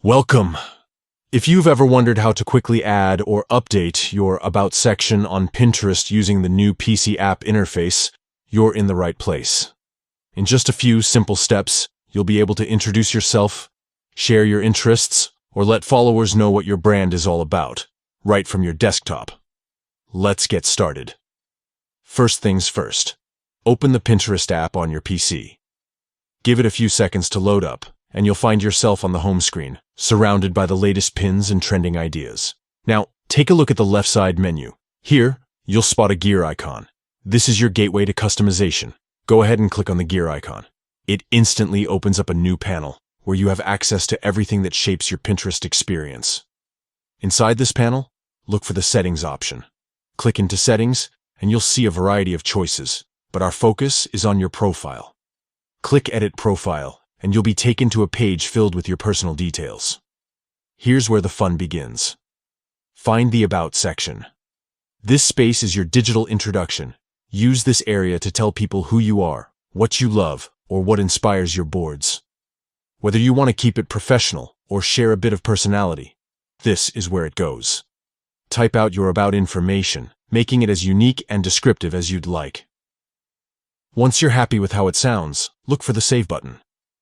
Welcome! If you've ever wondered how to quickly add or update your About section on Pinterest using the new PC app interface, you're in the right place. In just a few simple steps, you'll be able to introduce yourself, share your interests, or let followers know what your brand is all about, right from your desktop. Let's get started. First things first, open the Pinterest app on your PC. Give it a few seconds to load up, and you'll find yourself on the home screen, surrounded by the latest pins and trending ideas. Now, take a look at the left side menu. Here, you'll spot a gear icon. This is your gateway to customization. Go ahead and click on the gear icon. It instantly opens up a new panel, where you have access to everything that shapes your Pinterest experience. Inside this panel, look for the Settings option. Click into Settings, and you'll see a variety of choices, but our focus is on your profile. Click Edit Profile, and you'll be taken to a page filled with your personal details. Here's where the fun begins. Find the About section. This space is your digital introduction. Use this area to tell people who you are, what you love, or what inspires your boards. Whether you want to keep it professional or share a bit of personality, this is where it goes. Type out your About information, making it as unique and descriptive as you'd like. Once you're happy with how it sounds, look for the Save button.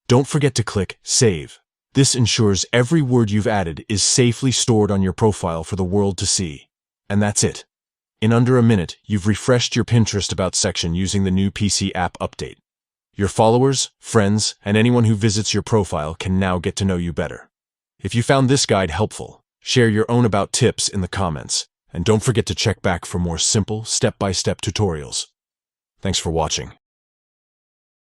Don't forget to click Save. This ensures every word you've added is safely stored on your profile for the world to see. And that's it. In under a minute, you've refreshed your Pinterest About section using the new PC app update. Your followers, friends, and anyone who visits your profile can now get to know you better. If you found this guide helpful, share your own About tips in the comments, and don't forget to check back for more simple, step-by-step tutorials. Thanks for watching.